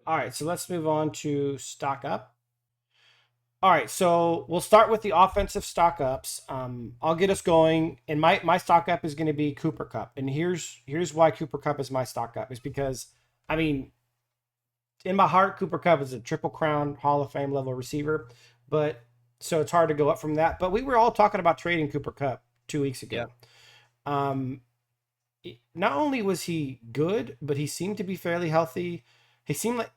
All right, so let's move on to stock up. All right, so we'll start with the offensive stock ups. I'll get us going, and my stock up is going to be Cooper Cup, and here's why Cooper Cup is my stock up is because I mean, in my heart, Cooper Cup is a triple crown Hall of Fame level receiver, but so it's hard to go up from that. But we were all talking about trading Cooper Cup 2 weeks Yeah. ago. Um, not only was he good, but he seemed to be fairly healthy. He seemed like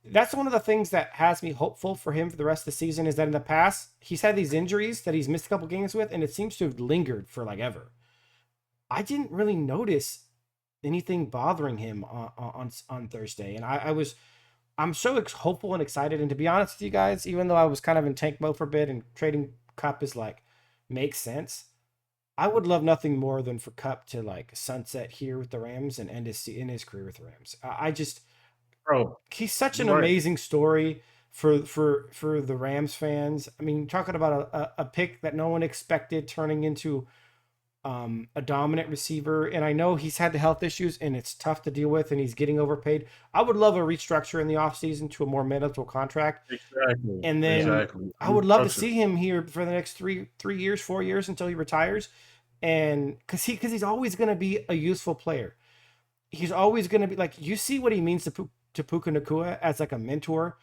that's one of the things that has me hopeful for him for the rest of the season is that in the past he's had these injuries that he's missed a couple games with, and it seems to have lingered for like ever. I didn't really notice anything bothering him on Thursday, and I'm so hopeful and excited. And to be honest with you guys, even though I was kind of in tank mode for a bit and trading Cup is like makes sense, I would love nothing more than for Cup to like sunset here with the Rams and end in his career with the Rams. I just Bro, he's such you're an right. amazing story for the Rams fans. I mean, talking about a pick that no one expected turning into a dominant receiver. And I know he's had the health issues and it's tough to deal with and he's getting overpaid. I would love a restructure in the offseason to a more manageable contract. Exactly. And then Exactly. I would love to Restructure. see him here for the next 3 years, 4 years until he retires. And because he's always going to be a useful player. He's always going to be like, you see what he means to Puka Nakua as like a mentor.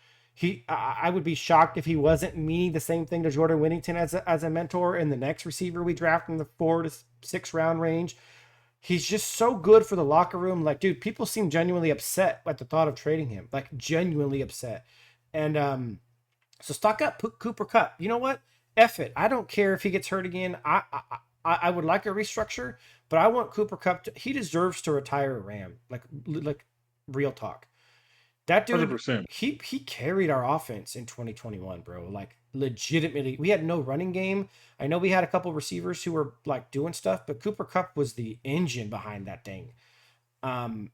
I would be shocked if he wasn't meaning the same thing to Jordan Whittington as a mentor and the next receiver we draft in the 4 to 6 round range. He's just so good for the locker room. Like, dude, people seem genuinely upset at the thought of trading him, like genuinely upset. And so stock up Cooper Cup. You know what? F it. I don't care if he gets hurt again. I would like a restructure, but I want Cooper Cup. He deserves to retire a Ram. Like real talk. That dude, 100%. he carried our offense in 2021, bro. Like legitimately, we had no running game. I know we had a couple receivers who were like doing stuff, but Cooper Cup was the engine behind that thing. Um,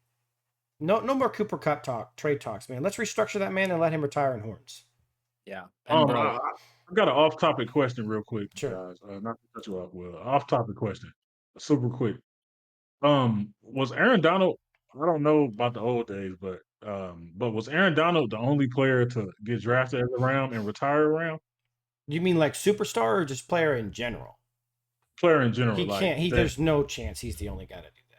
no more Cooper Cup trade talks, man. Let's restructure that man and let him retire in horns. Yeah. And bro, I got an off-topic question real quick, Sure. guys. Not to cut you off, Will. Off-topic question, super quick. Was Aaron Donald? I don't know about the old days, but was Aaron Donald the only player to get drafted as a Ram and retire a Ram? You mean like superstar or just player in general? Player in general, He like can't. He that. There's no chance he's the only guy to do that.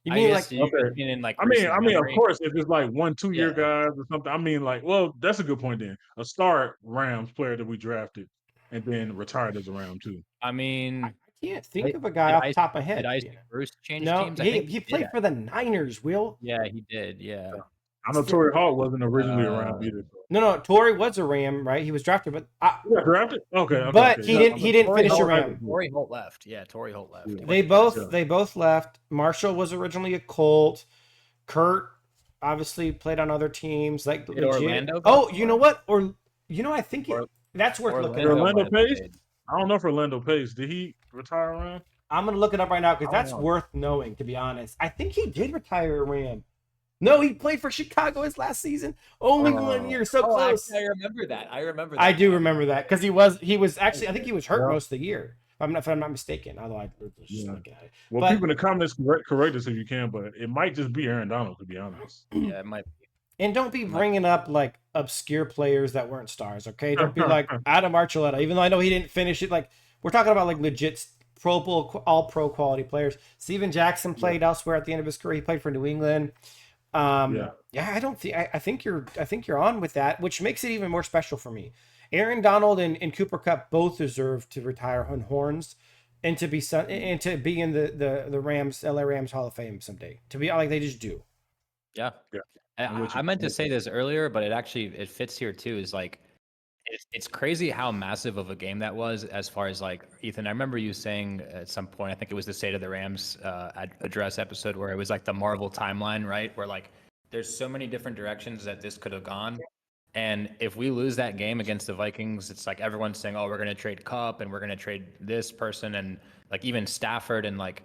You I mean guess like you Okay. mean in like I recent mean, of memory. course, if it's like 1, 2 year Yeah. guys or something, I mean, like, well, that's a good point. Then a star Rams player that we drafted and then retired as a Ram too. I I mean, can't think did of a guy off the top of my did head. Isaac Bruce change No, teams? I he think he he did. played for the Niners. Will Yeah, he did. Yeah. I know Torrey Hall wasn't originally a Ram Uh, either. So. no. Torrey was a Ram, right? He was drafted, He got drafted. but Okay. he Yeah, didn't. He didn't Torrey finish a Holt. Ram. Torrey Holt left. Yeah, Torrey Holt left. yeah, They 2020. both they both left. Marshall was originally a Colt. Kurt obviously played on other teams, like Did legit. Orlando go Oh, you know somewhere? what? Or I think Or that's worth looking Did up. Orlando Orlando might have Pace? played. I don't know if Orlando Pace did he retire a Ram? I'm gonna look it up right now I because don't that's know. worth knowing. To be honest, I think he did retire a Ram. No, he played for Chicago his last season. Only 1 year, so Oh, close. actually, I remember that. I remember that. I do now. remember that because he was actually I think he was hurt Yeah. most of the year. If I'm not mistaken. Although I was just Yeah. looking at it. Well, But people in the comments correct us if you can, but it might just be Aaron Donald to be honest. Yeah, it might be. and don't be It might bringing up like obscure players that weren't stars. Okay, don't be like Adam Archuleta. Even though I know he didn't finish it, like we're talking about like legit Pro Bowl, all pro quality players. Steven Jackson played elsewhere at the end of his career. He played for New England. Yeah. I don't think I think you're on with that, which makes it even more special for me. Aaron Donald and Cooper Cup both deserve to retire on horns and to be in the Rams LA Rams Hall of Fame someday. To be like they just do. Yeah. Yeah. I meant to say this earlier, but it fits here too. Is like it's crazy how massive of a game that was. As far as like Ethan, I remember you saying at some point, I think it was the State of the Rams address episode, where it was like the Marvel timeline, right? Where like there's so many different directions that this could have gone. And if we lose that game against the Vikings, it's like everyone's saying, "Oh, we're going to trade Cup and we're going to trade this person," and like even Stafford, and like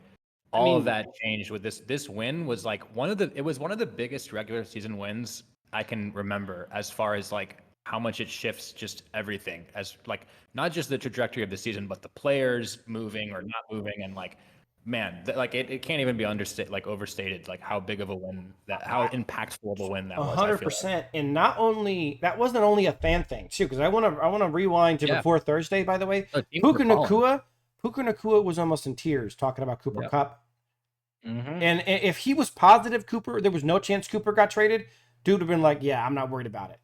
all of that changed with this. This win was like one of the biggest regular season wins I can remember, as far as like how much it shifts just everything, as like not just the trajectory of the season, but the players moving or not moving, and like man, like it can't even be overstated, like how big of a win how impactful of a win that was. I feel like. 100%. And not only that wasn't only a fan thing too, because I want to rewind to Yeah, before Thursday. By the way, the teams were Puka calling. Nakua, Puka Nakua was almost in tears talking about Cooper Yeah, Cup. Mm-hmm. And if he was positive Cooper, there was no chance Cooper got traded, dude would have been like, yeah, I'm not worried about it.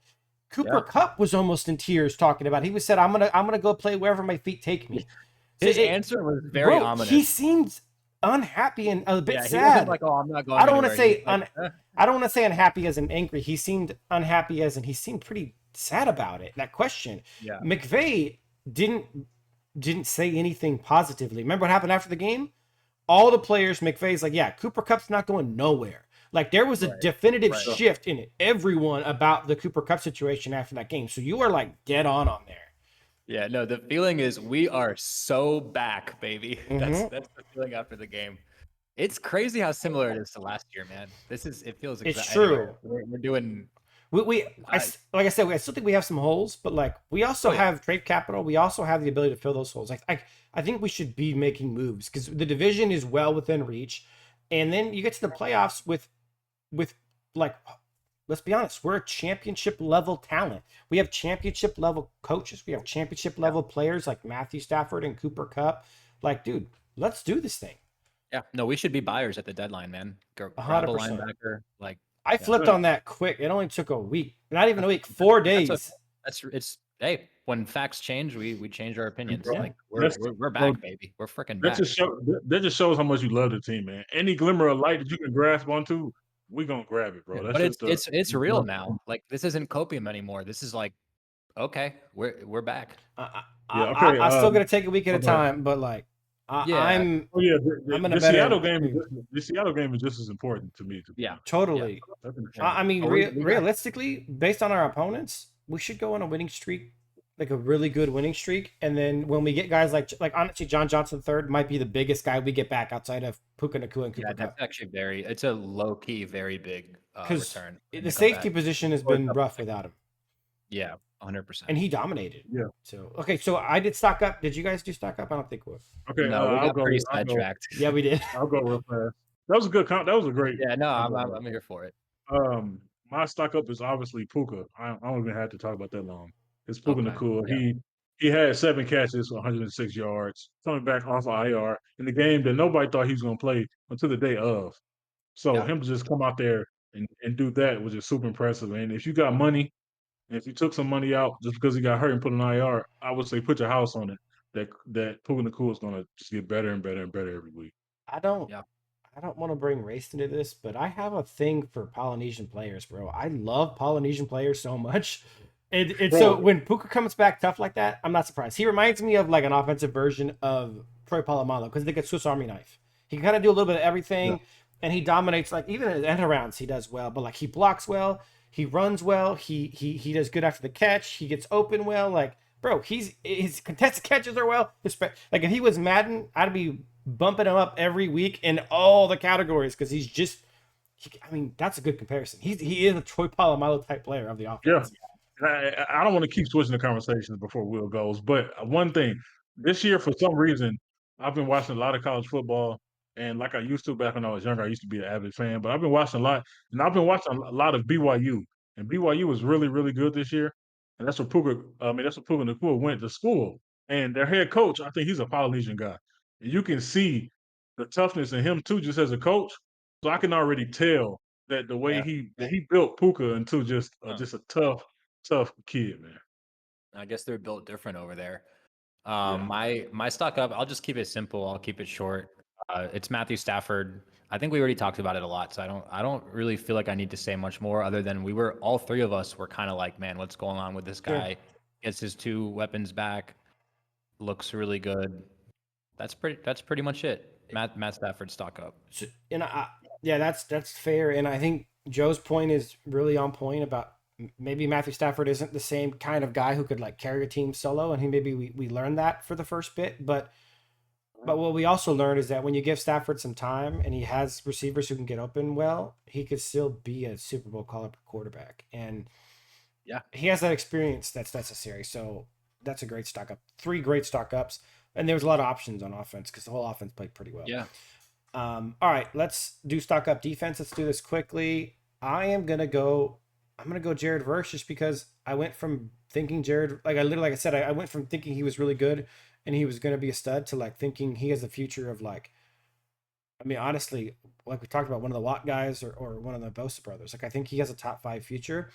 Cooper yeah. Cup was almost in tears talking about it. He said, I'm gonna go play wherever my feet take me. His answer was very Bro, he ominous. seems unhappy and a bit Yeah, he wasn't sad. like, "Oh, I'm not I going don't want to anywhere." He was say like, I don't want to say unhappy as in angry. He seemed unhappy as in he seemed pretty sad about it. That question. yeah, McVay didn't didn't say anything positively. Remember what happened after the game? All the players, McVay's like, yeah, Cooper Cup's not going nowhere. Like there was a right, definitive right. shift in everyone about the Cooper Cup situation after that game. So you are like dead on there. Yeah, no, the feeling is we are so back, baby. Mm-hmm. That's the feeling after the game. It's crazy how similar it is to last year, man. It feels It's exact. Anyway, true. we're doing. I like I said, I still think we have some holes, but like we also Oh yeah, have trade capital. We also have the ability to fill those holes. Like I think we should be making moves because the division is well within reach, and then you get to the playoffs with like, let's be honest, we're a championship level talent. We have championship level coaches. We have championship level players like Matthew Stafford and Cooper Cup. Like, dude, let's do this thing. yeah. No, we should be buyers at the deadline, man. Grab a 100%. linebacker, like I yeah. flipped on that quick. It only took a week, not even a week, 4 days. That's it's. Hey, when facts change, we change our opinions. Bro, Yeah. Like that's we're bro, back, baby. We're freaking that back. just show that just shows how much you love the team, man. Any glimmer of light that you can grasp onto, we gonna grab it, bro. That's But just the it's real now. Like this isn't copium anymore. This is like okay, we're back. yeah. Okay. I still gotta take a week at a Okay. time, but like Yeah, Oh yeah, I'm in a the Seattle better game is the Seattle game is just as important to me. To be yeah, honest, yeah. totally. that's an yeah. I mean, But we got realistically, based on our opponents, we should go on a winning streak, like a really good winning streak. And then when we get guys like honestly, John Johnson third might be the biggest guy we get back outside of Puka Nakua and yeah. Cooper That's Cup actually it's a low key, very big because return in the the safety comeback. position has been rough without him, Yeah, 100%. and he dominated. Yeah. So okay, so I did stock up. Did you guys do stock up? I don't think we. Okay. No, we I'll got go. pretty I'll go. sidetracked. Yeah, we did. I'll go real fast. That was a good. That was a great. Yeah, no, I'll I'm go I'm, real I'm here for it. My stock up is obviously Puka. I don't even have to talk about that long. It's Puka Okay. Nakua. Yeah. He had 7 catches, 106 yards, coming back off of IR in the game that nobody thought he was going to play until the day of. So Yeah. him to just come out there and do that was just super impressive. And if you got money, and if you took some money out just because he got hurt and put an IR, I would say put your house on it. That Puka Nakua is going to just get better and better and better every week. I don't. Yeah. I don't want to bring race into this, but I have a thing for Polynesian players, bro. I love Polynesian players so much. And so Bro, when Puka comes back tough like that, I'm not surprised. He reminds me of like an offensive version of Troy Polamalu because they get Swiss Army knife. He can kind of do a little bit of yeah, everything, and he dominates. Like even in end arounds, he does well. But like he blocks well, he runs well, he does good after the catch. He gets open well. Like bro, his contested catches are well. Like if he was Madden, I'd be bumping him up every week in all the categories because he's just. I mean, that's a good comparison. He is a Troy Polamalu type player of the yeah. offense. And I don't want to keep switching the conversations before Will goes, but one thing this year, for some reason, I've been watching a lot of college football, and like I used to back when I was younger, I used to be an avid fan, but I've been watching a lot, and I've been watching a lot of BYU, and BYU was really, really good this year, and that's where that's where Puka Nakua went to school, and their head coach, I think he's a Polynesian guy, and you can see the toughness in him too, just as a coach. So I can already tell that the way Yeah. he built Puka into Huh. just a tough kid, man. I guess they're built different over there. Yeah. My stock up, I'll just keep it simple. I'll keep it short. It's Matthew Stafford. I think we already talked about it a lot, so I don't really feel like I need to say much more other than all three of us were kind of like, man, what's going on with this Sure. guy? Gets his 2 weapons back, looks really good. That's pretty much it. Matt Stafford stock up. So, and yeah, that's fair. And I think Joe's point is really on point about maybe Matthew Stafford isn't the same kind of guy who could like carry a team solo, and we learned that for the first bit. But what we also learned is that when you give Stafford some time and he has receivers who can get open well, he could still be a Super Bowl caliber quarterback. And Yeah. he has that experience that's necessary. So that's a great stock up. 3 great stock ups. And there was a lot of options on offense because the whole offense played pretty well. Yeah. All right, let's do stock up defense. Let's do this quickly. I'm gonna go Jared Verse just because I went from thinking Jared, like I literally, like I said, I went from thinking he was really good and he was gonna be a stud to like thinking he has the future of like, I mean, honestly, like we talked about, one of the Watt guys or one of the Bosa brothers. Like I think he has a top 5 future.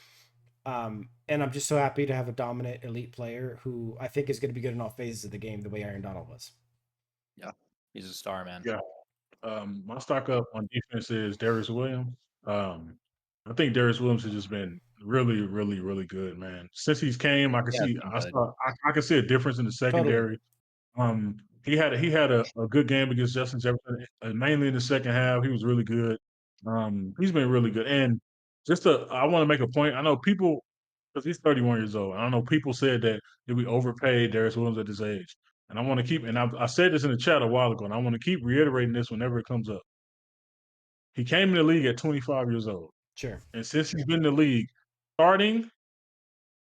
And I'm just so happy to have a dominant elite player who I think is going to be good in all phases of the game, the way Aaron Donald was. Yeah, he's a star, man. Yeah. My stock up on defense is Darius Williams. Um, I think Darius Williams has just been really, really, really good, man. Since he's came, I can Yeah, it's see been I good. saw I can see a difference in the Totally. secondary. He had a good game against Justin Jefferson, mainly in the second half. He was really good. He's been really good. And I want to make a point. I know people, because he's 31 years old. And I know people said that we overpaid Darius Williams at this age. And I want to keep, and I said this in the chat a while ago, and I want to keep reiterating this whenever it comes up. He came in the league at 25 years old. Sure. And since he's been in the league, starting,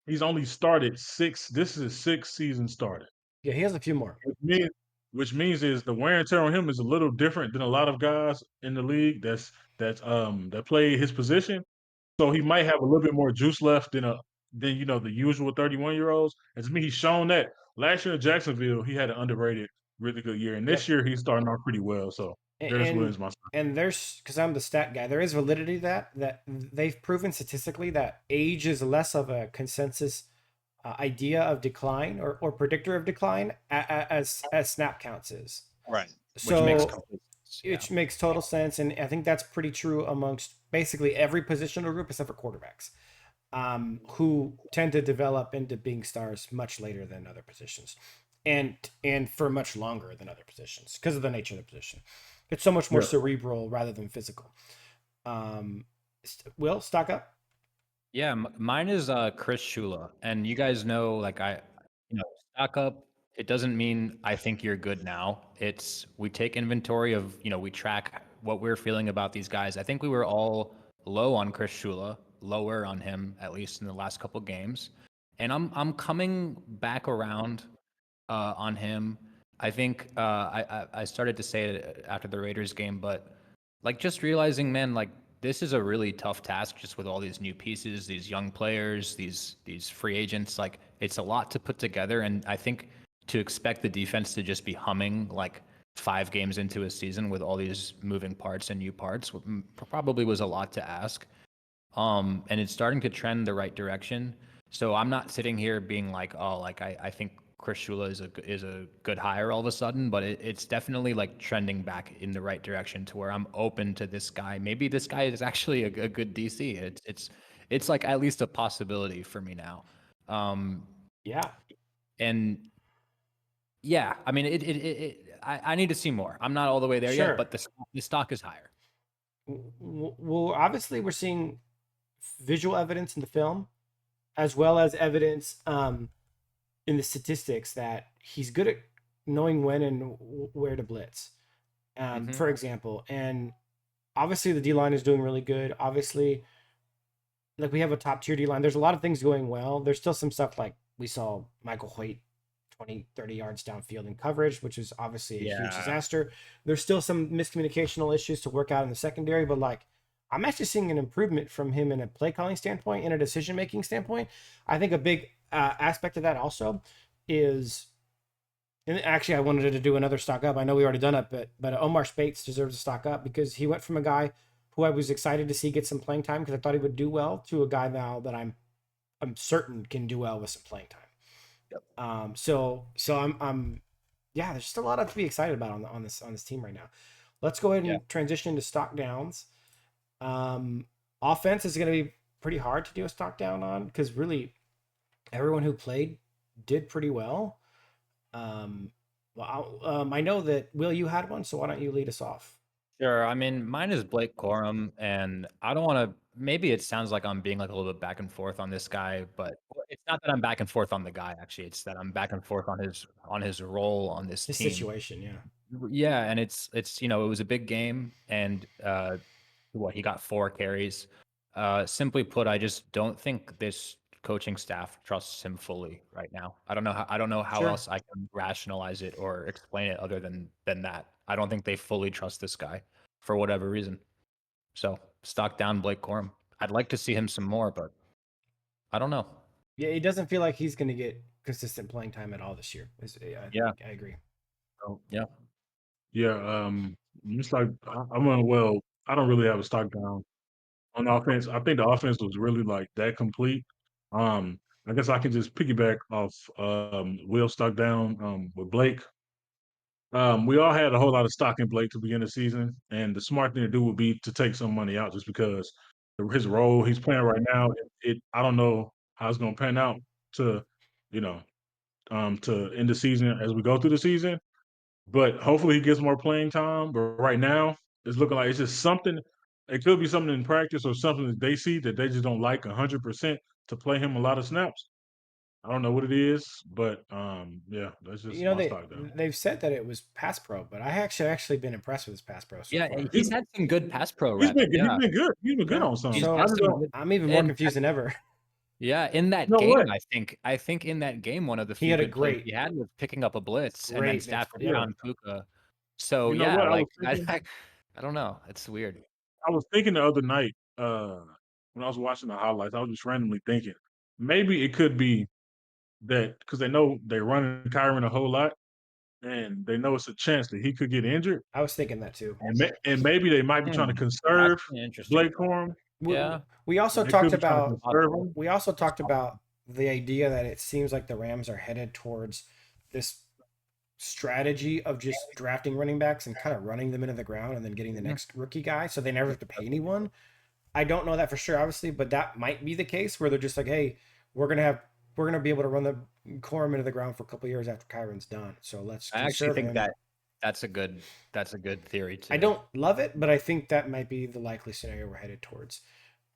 he's only started six. This is his sixth season started. Yeah, he has a few more. means which means is the wear and tear on him is a little different than a lot of guys in the league that play his position. So he might have a little bit more juice left than the usual 31-year-olds. And to me, he's shown that. Last year in Jacksonville, he had an underrated, really good year. And this Yep. year he's starting off pretty well. So Darius And Williams my and there's, because I'm the stat guy, there is validity to that they've proven statistically that age is less of a consensus idea of decline or predictor of decline as snap counts is. Right. Which makes So complete sense. Yeah. which makes total sense, and I think that's pretty true amongst basically every positional group except for quarterbacks, who tend to develop into being stars much later than other positions, and for much longer than other positions because of the nature of the position. It's so much more Yeah. cerebral rather than physical. Will stock up? Yeah, mine is Chris Shula, and you guys know, like stock up. It doesn't mean I think you're good now. It's we take inventory of, we track what we're feeling about these guys. I think we were all low on Chris Shula, lower on him at least in the last couple games, and I'm coming back around on him. I think I started to say it after the Raiders game, but like just realizing, man, like this is a really tough task just with all these new pieces, these young players, these free agents. Like it's a lot to put together, and I think to expect the defense to just be humming like 5 games into a season with all these moving parts and new parts probably was a lot to ask. And it's starting to trend the right direction. So I'm not sitting here being like, oh, like I think Chris Shula is a good hire all of a sudden, but it's definitely like trending back in the right direction to where I'm open to this guy. Maybe this guy is actually a good DC. It's like at least a possibility for me now. Yeah. And yeah, I mean, I need to see more. I'm not all the way there yet, Sure. but the stock is higher. Well, obviously, we're seeing visual evidence in the film, as well as evidence in the statistics that he's good at knowing when and where to blitz. Mhm. For example, and obviously the D line is doing really good. Obviously, like we have a top tier D line. There's a lot of things going well. There's still some stuff like we saw Michael Hoyt 20, 30 yards downfield in coverage, which is obviously a huge Yeah. disaster. There's still some miscommunicational issues to work out in the secondary, but like I'm actually seeing an improvement from him in a play calling standpoint, in a decision making standpoint. I think a big aspect of that also is, and actually I wanted to do another stock up. I know we already done it, but Omar Spates deserves a stock up because he went from a guy who I was excited to see get some playing time because I thought he would do well to a guy now that I'm certain can do well with some playing time. So I'm yeah, there's just a lot to be excited about on this team right now. Let's go ahead Yeah. and transition into stock downs. Um, Offense is going to be pretty hard to do a stock down on because really everyone who played did pretty well. I know that Will, you had one, so why don't you lead us off? Sure. I mean, mine is Blake Corum, and I don't want to. Maybe it sounds like I'm being like a little bit back and forth on this guy, but it's not that I'm back and forth on the guy. Actually, it's that I'm back and forth on his role on this His team. situation, yeah. Yeah, and it's it was a big game, and he got 4 carries. Simply put, I just don't think this coaching staff trusts him fully right now. I don't know how Sure. else I can rationalize it or explain it other than that. I don't think they fully trust this guy for whatever reason. So stock down Blake Corum. I'd like to see him some more, but I don't know. Yeah, it doesn't feel like he's going to get consistent playing time at all this year. Yeah, I agree. So, yeah. yeah, it's like I'm on. Well, I don't really have a stock down on offense. I think the offense was really like that complete. I guess I can just piggyback off Will stock down with Blake. We all had a whole lot of stock in Blake to begin the season, and the smart thing to do would be to take some money out just because his role he's playing right now. I don't know how it's going to pan out to, you know, to end the season as we go through the season. But hopefully he gets more playing time. But right now, it's looking like it's just something. It could be something in practice or something that they see that they just don't like 100% to play him a lot of snaps. I don't know what it is, but yeah, that's You just know, my stock down. they've said that it was pass pro, but I actually been impressed with his pass pro so Yeah, far. he's had some good pass pro He's reps. been Yeah, he's been good Yeah. on some. he's So I had just some don't. good. I'm even more And confused than ever. yeah, in that No game, way. I think in that game, one of the He few had a good plays great, he had was picking up a blitz, and then great mix. Stafford Yeah. Yeah. found Puka. So You know yeah, what? like I don't know. It's weird. I was thinking the other night, when I was watching the highlights, I was just randomly thinking maybe it could be that because they know they're running Kyron a whole lot, and they know it's a chance that he could get injured, I was thinking that too. and maybe they might be trying to That's conserve an interesting Blake thought. Corum. We, Yeah, we also They could talked be trying to about conserve him. we also talked about the idea that it seems like the Rams are headed towards this strategy of just drafting running backs and kind of running them into the ground and then getting the Mhm. next rookie guy so they never have to pay anyone. I don't know that for sure, obviously, but that might be the case where they're just like, hey, we're gonna be able to run the Corum into the ground for a couple years after Kyron's done. So let's I actually conserve think him. that that's a good theory I too. don't love it, but I think that might be the likely scenario we're headed towards.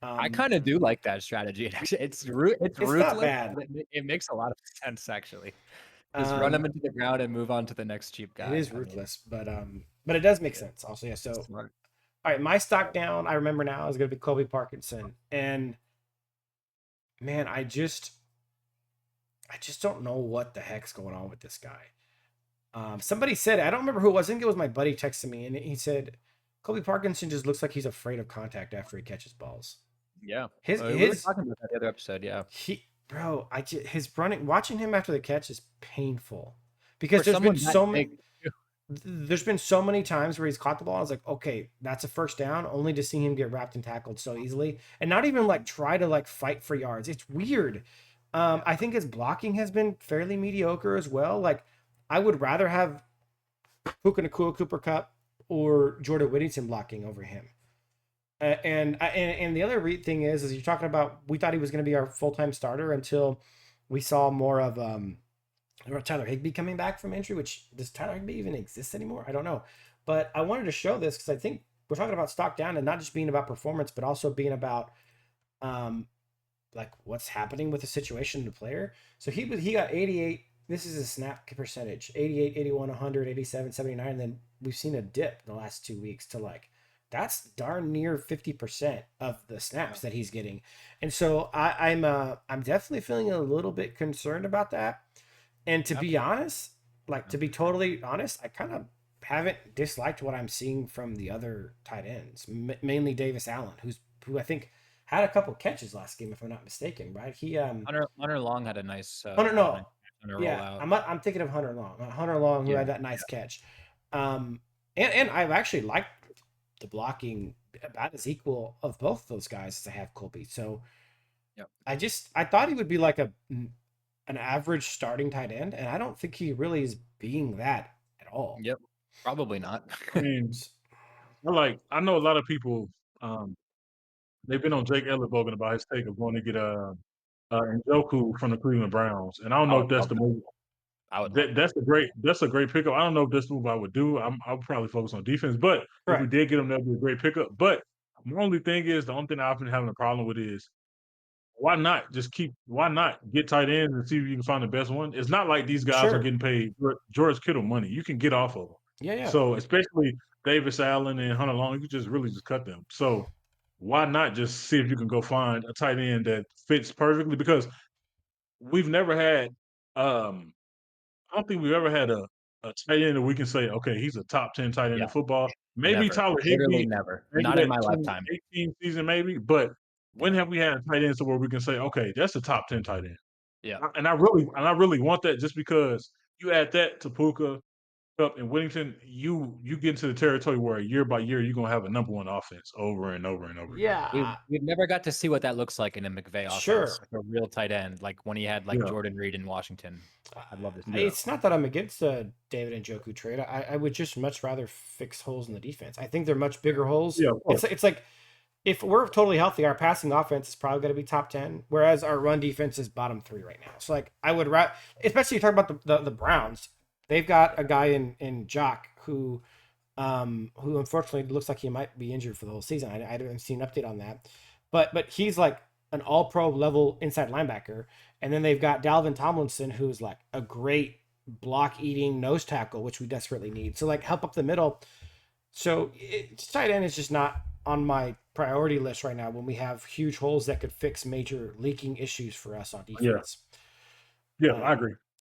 I kind of do like that strategy. It's It's not ruthless, bad. but it makes a lot of sense actually. Just run Um, them into the ground and move on to the next cheap it guy. is I mean, ruthless, but it does make yeah, sense. Also, yeah. So, smart. all right, my stock down. I remember now is going to be Colby Parkinson, and man, I just don't know what the heck's going on with this guy. Somebody said I don't remember who it was. I think it was my buddy texting me, and he said Colby Parkinson just looks like he's afraid of contact after he catches balls. Yeah, we were His talking about that the other episode. Yeah, he bro, his running watching him after the catch is painful for because someone that big. there's been so many times where he's caught the ball. I was like, okay, that's a first down, only to see him get wrapped and tackled so easily, and not even like try to like fight for yards. It's weird. Yeah, I think his blocking has been fairly mediocre as well. Like, I would rather have Puka Nakua, Cooper Cup, or Jordan Whittington blocking over him. And the other thing is you're talking about we thought he was going to be our full time starter until we saw more of Tyler Higbee coming back from injury. Which does Tyler Higbee even exist anymore? I don't know. But I wanted to show this because I think we're talking about stock down and not just being about performance, but also being about um, like what's happening with the situation of the player. So he got 88. This is a snap percentage 88, 81, 100, 87, 79. And then we've seen a dip in the last 2 weeks to like that's darn near 50% of the snaps that he's getting. And so I'm definitely feeling a little bit concerned about that. And to yeah, be honest, like to be totally honest, I kind of haven't disliked what I'm seeing from the other tight ends, mainly Davis Allen, who I think had a couple catches last game, if I'm not mistaken. Right? He Hunter Long had a nice Hunter no, on a yeah, rollout. I'm thinking of Hunter Long, Hunter Long, who Yeah, had that nice catch. And I've actually liked the blocking about as equal of both of those guys as I have Colby. So yeah, I thought he would be like an average starting tight end, and I don't think he really is being that at all. yep. Probably not. I mean, I know a lot of people. Um, they've been on Jake Ellenbogen about his take of going to get Njoku from the Cleveland Browns, and I don't I know would if that's love the that. move. I would love that. That's a great pickup. I don't know if that's the move I would do. I'll probably focus on defense, but if we Correct. did get him, that'd be a great pickup. But my only thing is the only thing I've been having a problem with is why not get tight ends and see if you can find the best one? It's not like these guys are Sure. getting paid George Kittle money. You can get off of them. Yeah, yeah. So especially Davis Allen and Hunter Long, you could just really just cut them. So why not just see if you can go find a tight end that fits perfectly? Because we've never had I don't think we've ever had a tight end that we can say, okay, he's a top 10 tight end Yeah, in football. Maybe never. Tyler Literally Higbee, never. maybe Not in that my lifetime. 2018 season, maybe. But when Yeah. have we had tight ends to where we can say, okay, that's a top 10 tight end? Yeah. And I really want that just because you add that to Puka, Cup, and Whittington, you get into the territory where year by year you're gonna have a number one offense over and over and over again. Yeah. We've never got to see what that looks like in a McVay offense, Sure. like a real tight end, like when he had like Yeah, Jordan Reed in Washington. I'd love to see yeah, that. It's not that I'm against the David Njoku trade. I would just much rather fix holes in the defense. I think they're much bigger holes. yeah, of course. It's like if we're totally healthy, our passing offense is probably going to be top 10, whereas our run defense is bottom 3 right now. So like I would especially you talk about the Browns. They've got a guy in Jock who unfortunately looks like he might be injured for the whole season. I haven't seen an update on that, but he's like an All Pro level inside linebacker, and then they've got Dalvin Tomlinson, who's like a great block eating nose tackle, which we desperately need. So like help up the middle. So tight end is just not on my priority list right now when we have huge holes that could fix major leaking issues for us on Yeah, defense. yeah, I Um, agree.